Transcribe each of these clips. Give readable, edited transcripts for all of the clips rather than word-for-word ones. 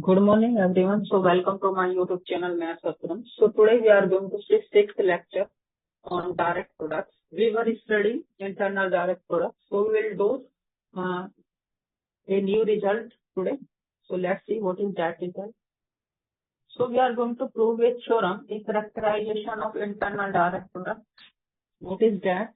Good morning, everyone. So welcome to my YouTube channel, Maths Theorem. So today we are going to see sixth lecture on direct products. We were studying internal direct products. So we will do a new result today. So let's see what is that result. So we are going to prove a theorem, a characterization of internal direct product. What is that?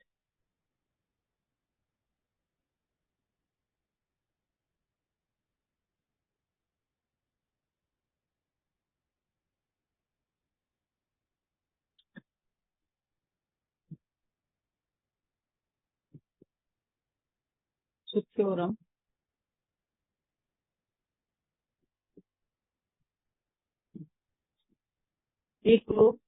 So theorem equal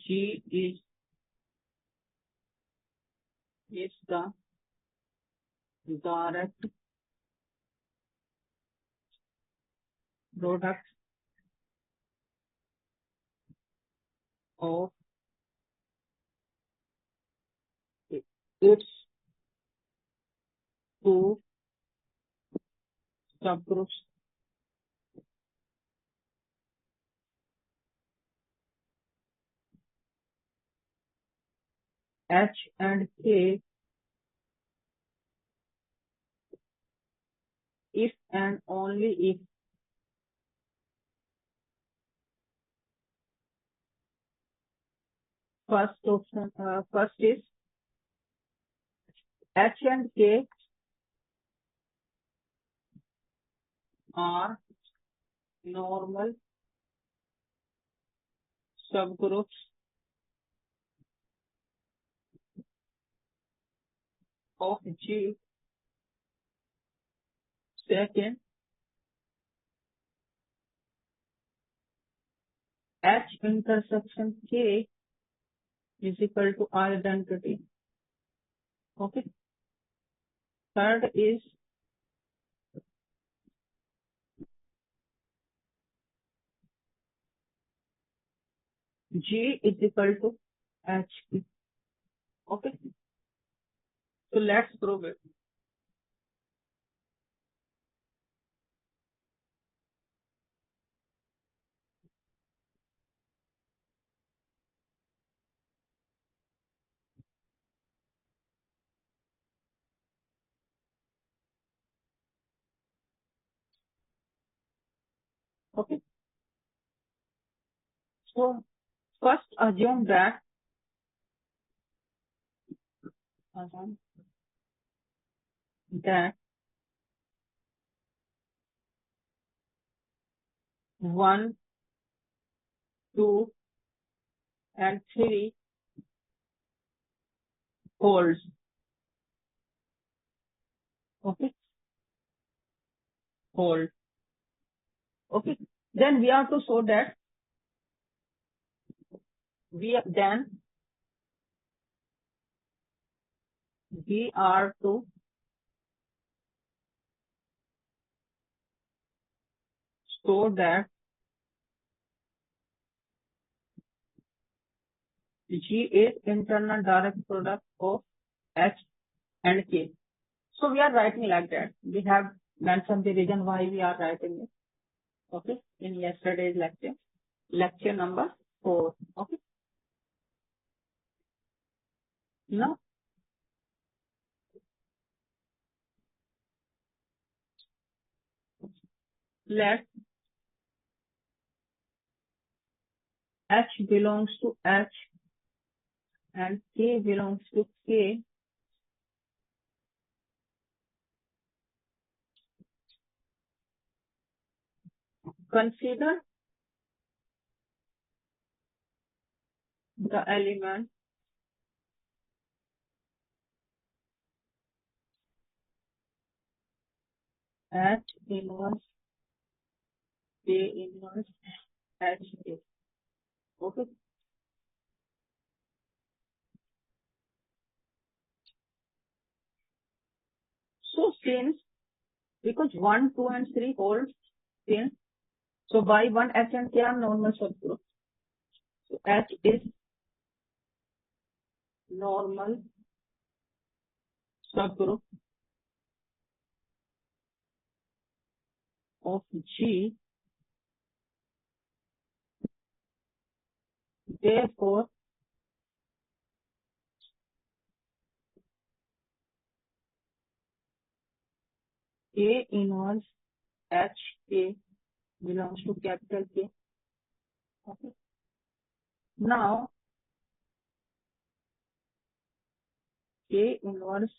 G is the direct product of its two subgroups. H and K if and only if first is H and K are normal subgroups of G. Second, H intersection K is equal to identity. Okay. Third is G is equal to H. Okay. So let's prove it. Okay. So first assume that one, two, and three holds. Okay. Hold. Okay. Then we have to show that we are to show that G is internal direct product of H and K. So we are writing like that. We have mentioned the reason why we are writing it. Okay. In yesterday's lecture number 4. Okay. Now let H belongs to H and K belongs to K. Consider the element H inverse K inverse H K. Okay. So since because 1, 2, and 3 hold since, so by 1 H and K are normal subgroups. So H is normal subgroup of G, therefore A inverse HK belongs to capital K. Okay. Now K inverse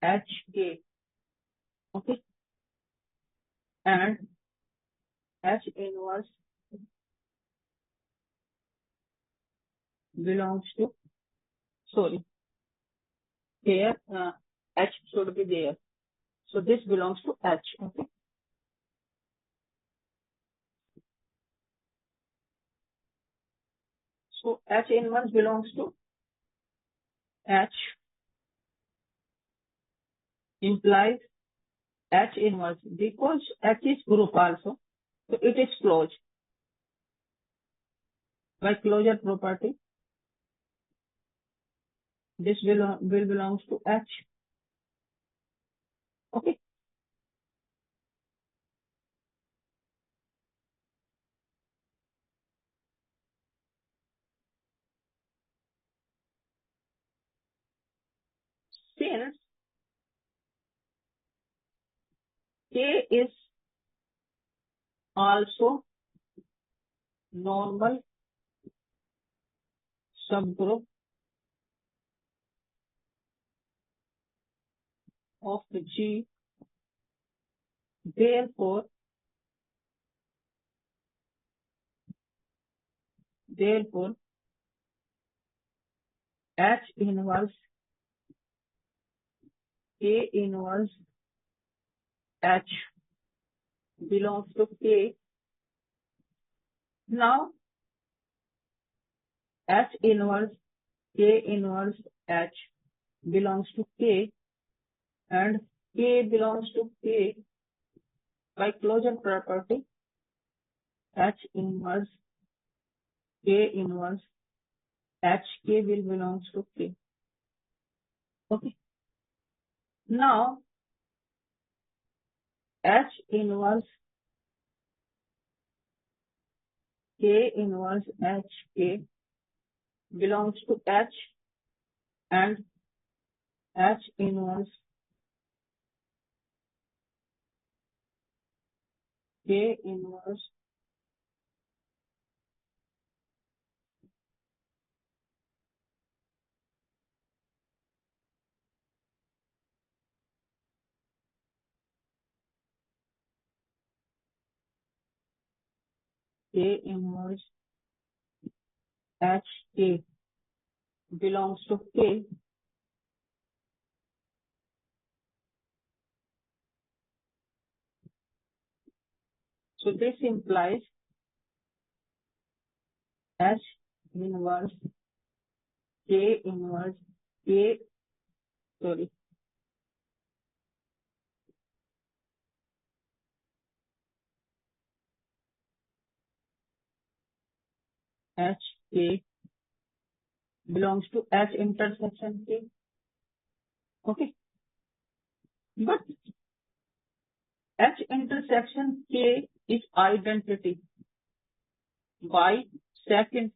HK, okay, and H inverse belongs to, sorry, here H should be there. So this belongs to H, okay. So H inverse belongs to H implies H inverse, because H is group also, so it is closed by closure property. This will belongs to H, okay. Since K is also normal subgroup of the G, therefore H inverse K inverse H belongs to K. Now H inverse K inverse H belongs to K and K belongs to K by closure property. H inverse K inverse HK will belongs to K. Okay. Now H inverse K inverse HK belongs to H and H inverse K inverse K inverse HK belongs to K. So this implies H inverse K inverse K, sorry, HK belongs to H intersection K. Okay. But H intersection K is identity by second.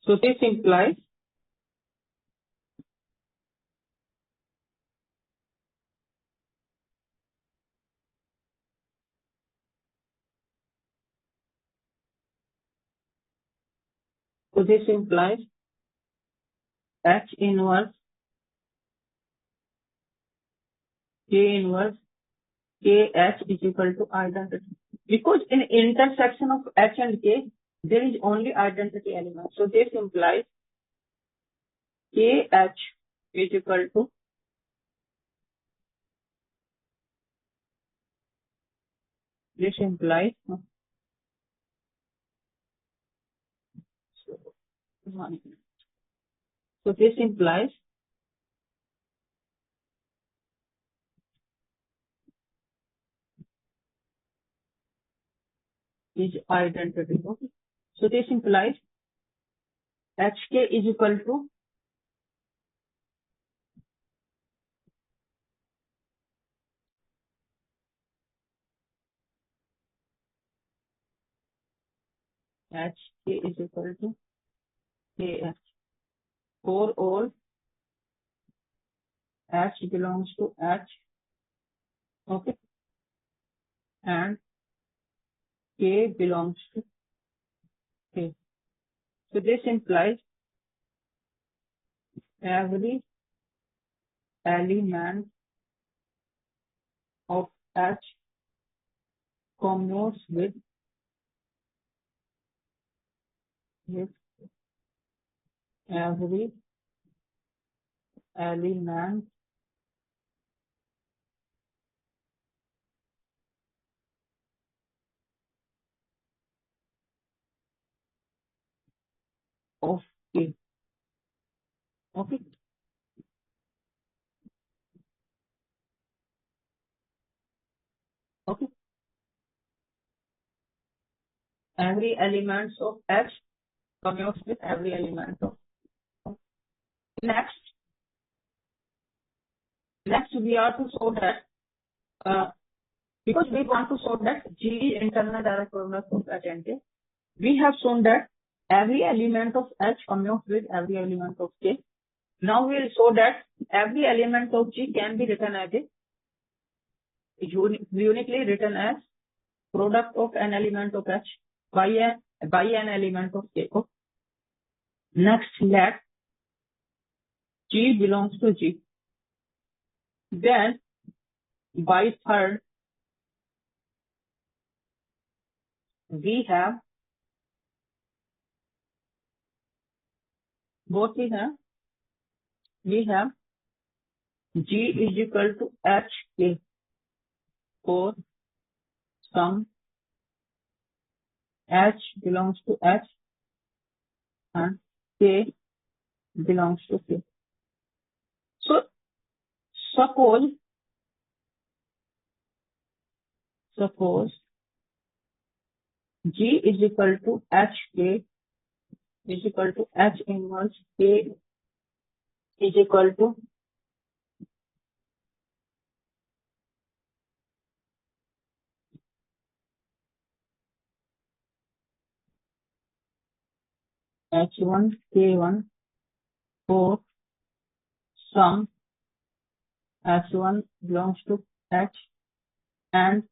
So this implies H inverse K inverse KH is equal to identity, because in intersection of H and K there is only identity element. So this implies KH is equal to this implies this implies is identity. Okay. So this implies HK is equal to HK is equal to KH for all H belongs to H. Okay. And K belongs to K. So this implies every element of H commutes with every element of K. Okay. Okay. Every element of H commutes with every element of next. Next we are to show that because we want to show that G is internal direct product of H and K. We have shown that every element of H commutes with every element of K. Now we will show that every element of G can be written as a uniquely written as product of an element of H by an element of K. Okay. Next, let G belongs to G. Then by third, we have both we have G is equal to HK for some H belongs to H and K belongs to K. So suppose G is equal to HK is equal to H inverse K is equal to H1 K1 for some H1 belongs to H and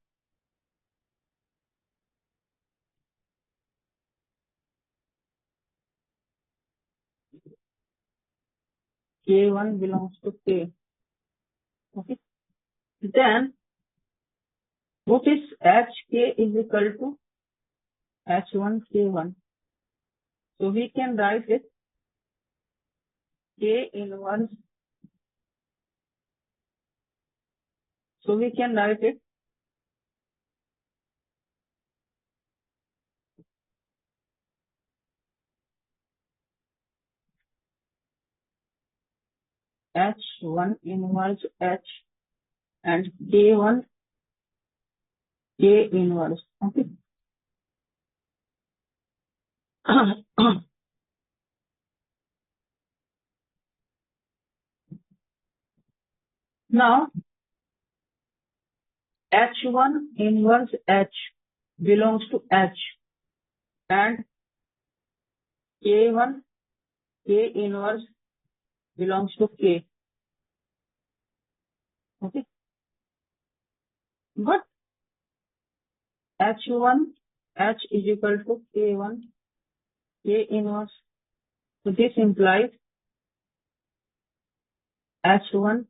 K1 belongs to K. Okay. Then what is HK is equal to H1 K1. So we can write it K inverse. So we can write it H1 inverse H and K1 K inverse. Okay. Now H1 inverse H belongs to H and K1 K inverse belongs to K. Okay. But H1 H is equal to K1 K inverse. So this implies H1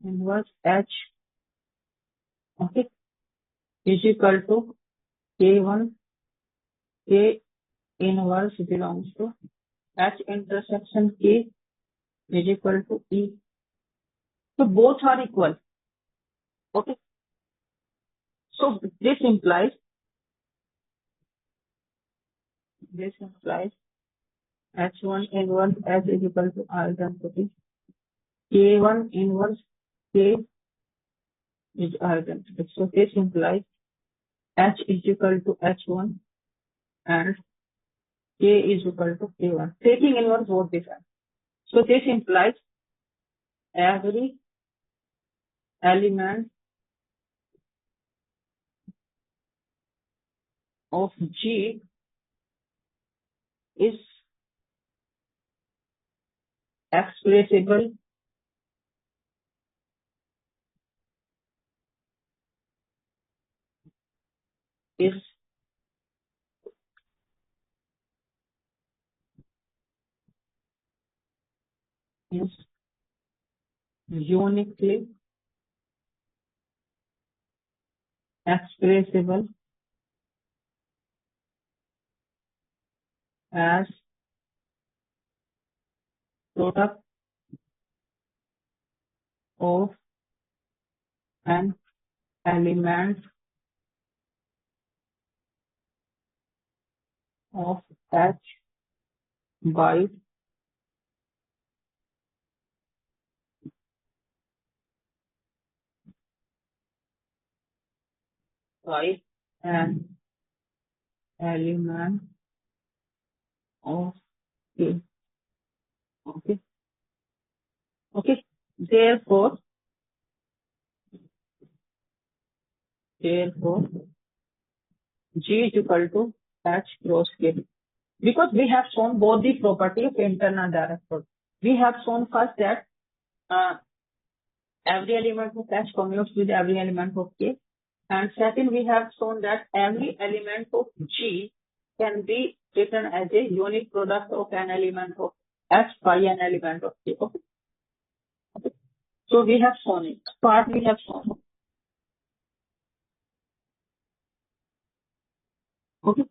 inverse H, okay, is equal to K1 K inverse belongs to H intersection K is equal to E. So both are equal. Okay. So this implies H1 inverse H is equal to identity. K1 inverse K is identity. So this implies H is equal to H1 and K is equal to K1. Taking inverse both the sides. So this implies every element of G is expressible is uniquely expressible as product of an element of H by an element of K. Okay. Okay. Therefore, G is equal to H cross K. Because we have shown both the property of internal direct product. We have shown first that every element of H commutes with every element of K. And second, we have shown that every element of G can be written as a unique product of an element of H by an element of K. Okay. Okay. So we have shown it. Part we have shown. Okay.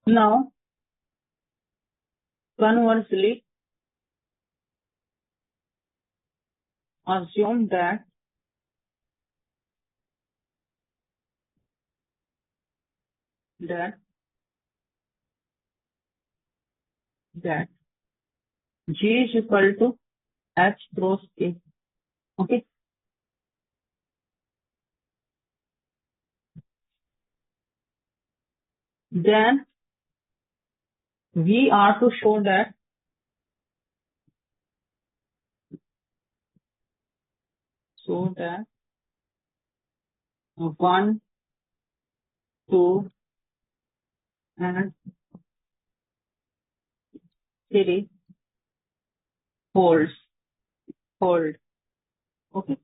Now, conversely, assume that G is equal to H cross K. Okay. Then we are to show that one, two, and three hold. Okay.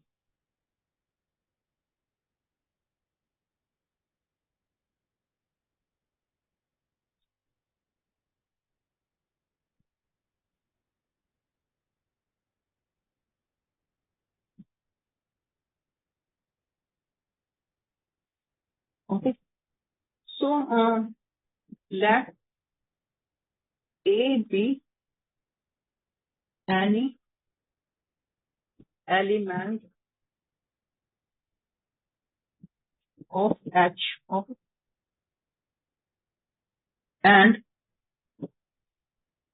Okay. So let A be any element of H. Okay. And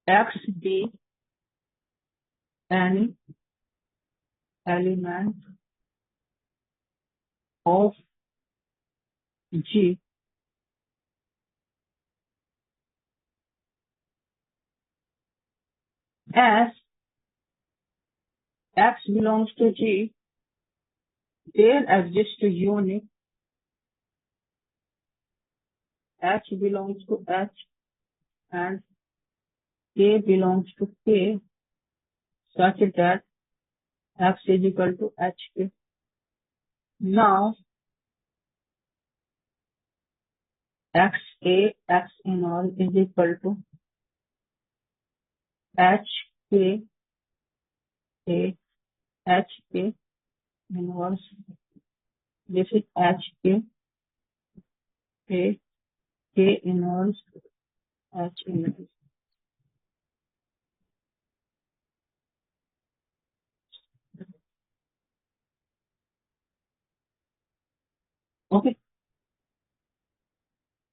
X be any element of G as X belongs to G, there exists a unique H belongs to H and K belongs to K such that X is equal to HK. Now XA, X in all is equal to H K A H K inverse. This is H K A K inverse H inverse. Okay,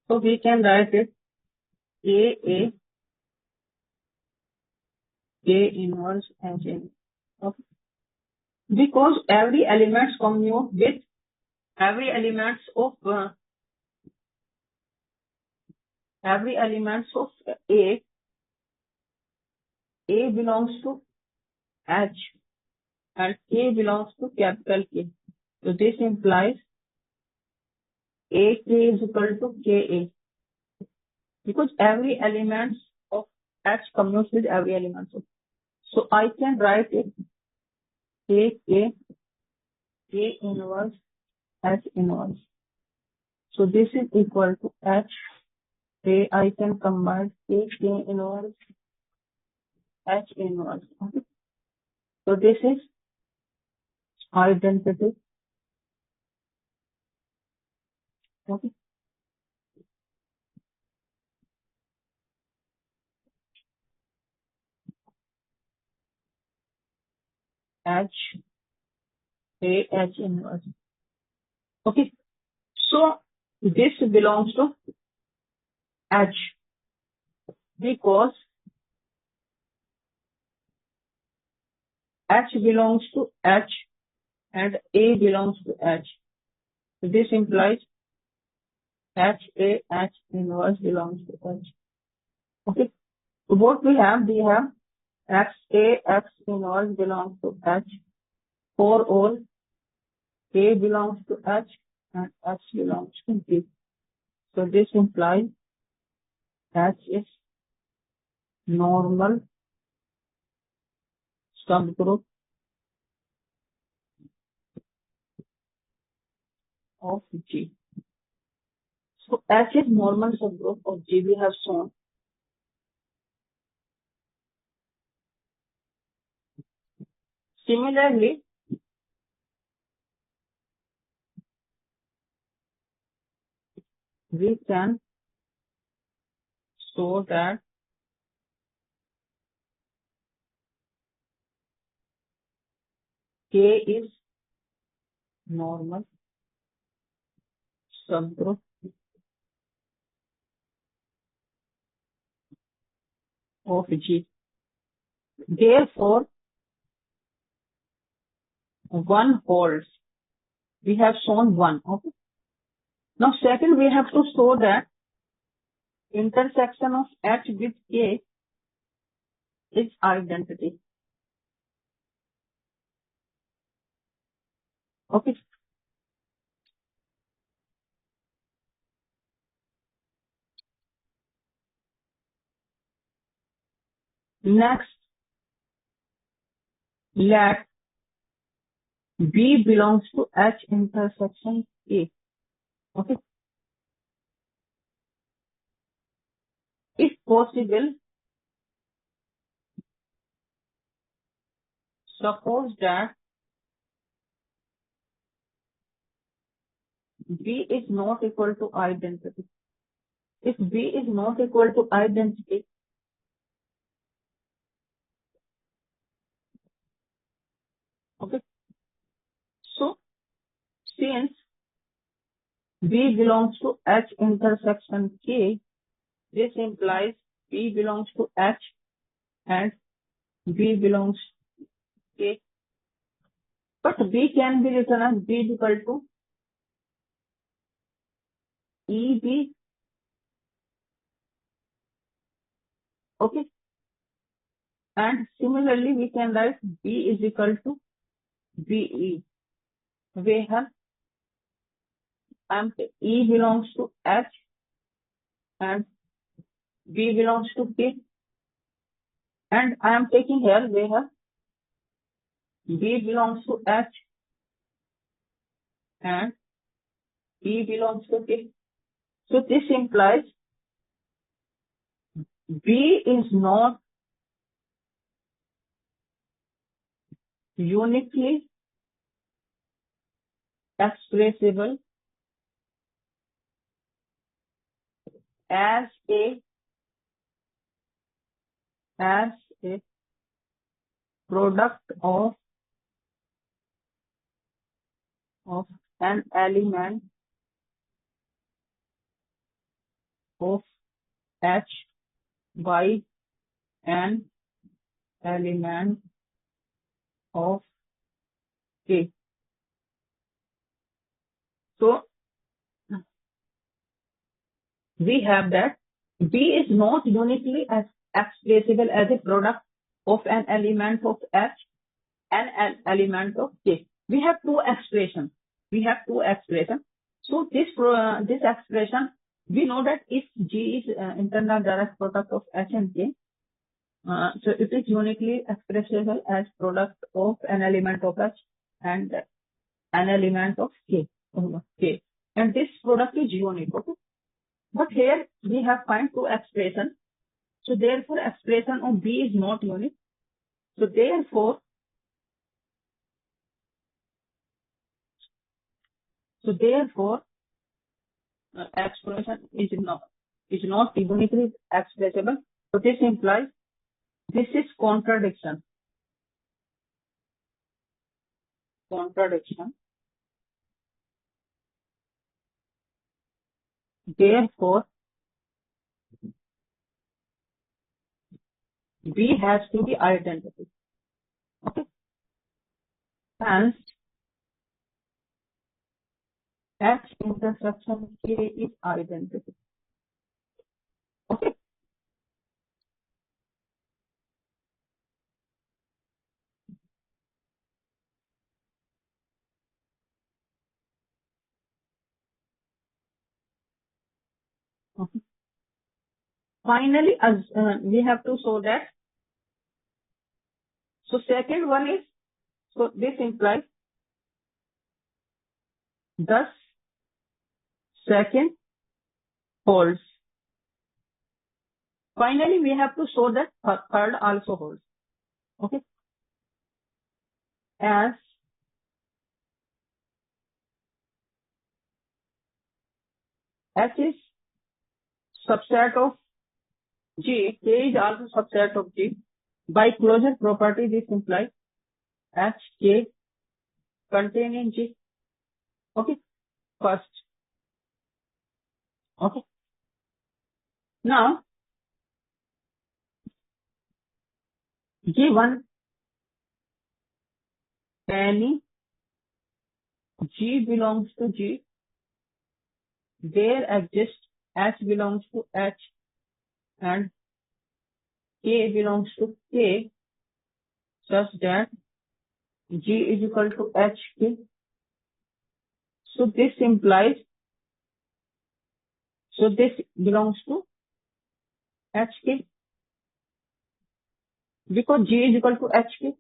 so we can write it A K inverse H inverse. Okay, because every elements commute with every elements of A belongs to H and K belongs to capital K. So this implies AK is equal to KA because every element of H commutes with every element of. So I can write it K inverse H inverse. So this is equal to H. I can combine K inverse H inverse. Okay. So this is identity. Okay. H inverse. Okay. So this belongs to H because H belongs to H and A belongs to H. So this implies H inverse belongs to H. Okay. So what we have X inverse belongs to H. For all A belongs to H and H belongs to B. So this implies H is normal subgroup of G. So H is normal subgroup of G we have shown. Similarly, we can show that K is normal subgroup of G. Therefore, one holds. We have shown one. Okay. Now, second, we have to show that intersection of H with K is identity. Okay. Next, let B belongs to H intersection K. Okay. If possible, suppose that B is not equal to identity. If B is not equal to identity, okay. So, since B belongs to H intersection K, this implies B belongs to H and B belongs to K. But B can be written as B is equal to EB. Okay. And similarly, we can write B is equal to BE. Where E belongs to H and B belongs to K. And I am taking here where B belongs to H and E belongs to K. So this implies B is not uniquely expressible as a product of an element of H by an element of K. So we have that B is not uniquely expressible as a product of an element of H and an element of K. We have two expressions. So this expression, we know that if G is internal direct product of H and K, so it is uniquely expressible as product of an element of H and an element of K. And this product is unique. Okay. But here we have find two expressions. So therefore expression of B is not unique. So therefore expression is not uniquely expressible. So this implies this is contradiction. Therefore B has to be identical. Okay. Hence H intersection K is identical. Okay. Okay. Finally, as we have to show that. So second one is, so this implies thus second holds. Finally, we have to show that third also holds. Okay. As H is subset of G, K is also subset of G. By closure property, this implies H, K containing G. Okay. First. Okay. Now, given any G belongs to G, there exists H belongs to H and K belongs to K such that G is equal to HK. So this implies, so this belongs to HK because G is equal to HK.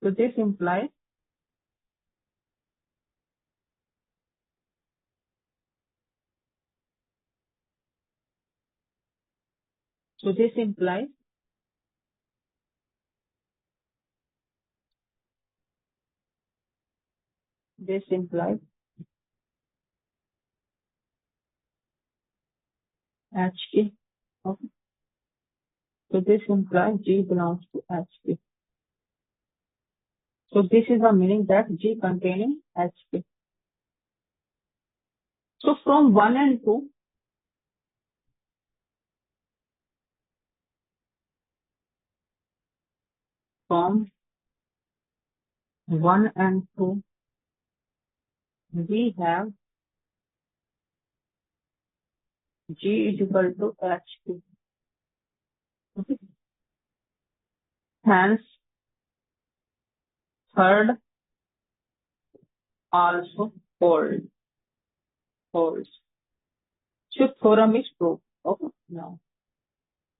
So this implies HK. Okay. So this implies G belongs to HK. So this is the meaning that G containing HK. So from 1 and 2, we have G is equal to HK. Okay. Hence, third also holds. So theorem is proved. Okay. Now,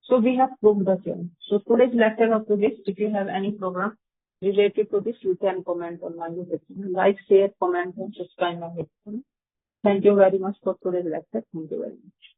so we have proved the theorem. So today's lecture up to this. If you have any program related to this, you can comment on my YouTube channel. Like, share, comment, and subscribe my YouTube channel. Thank you very much for today's lecture. Thank you very much.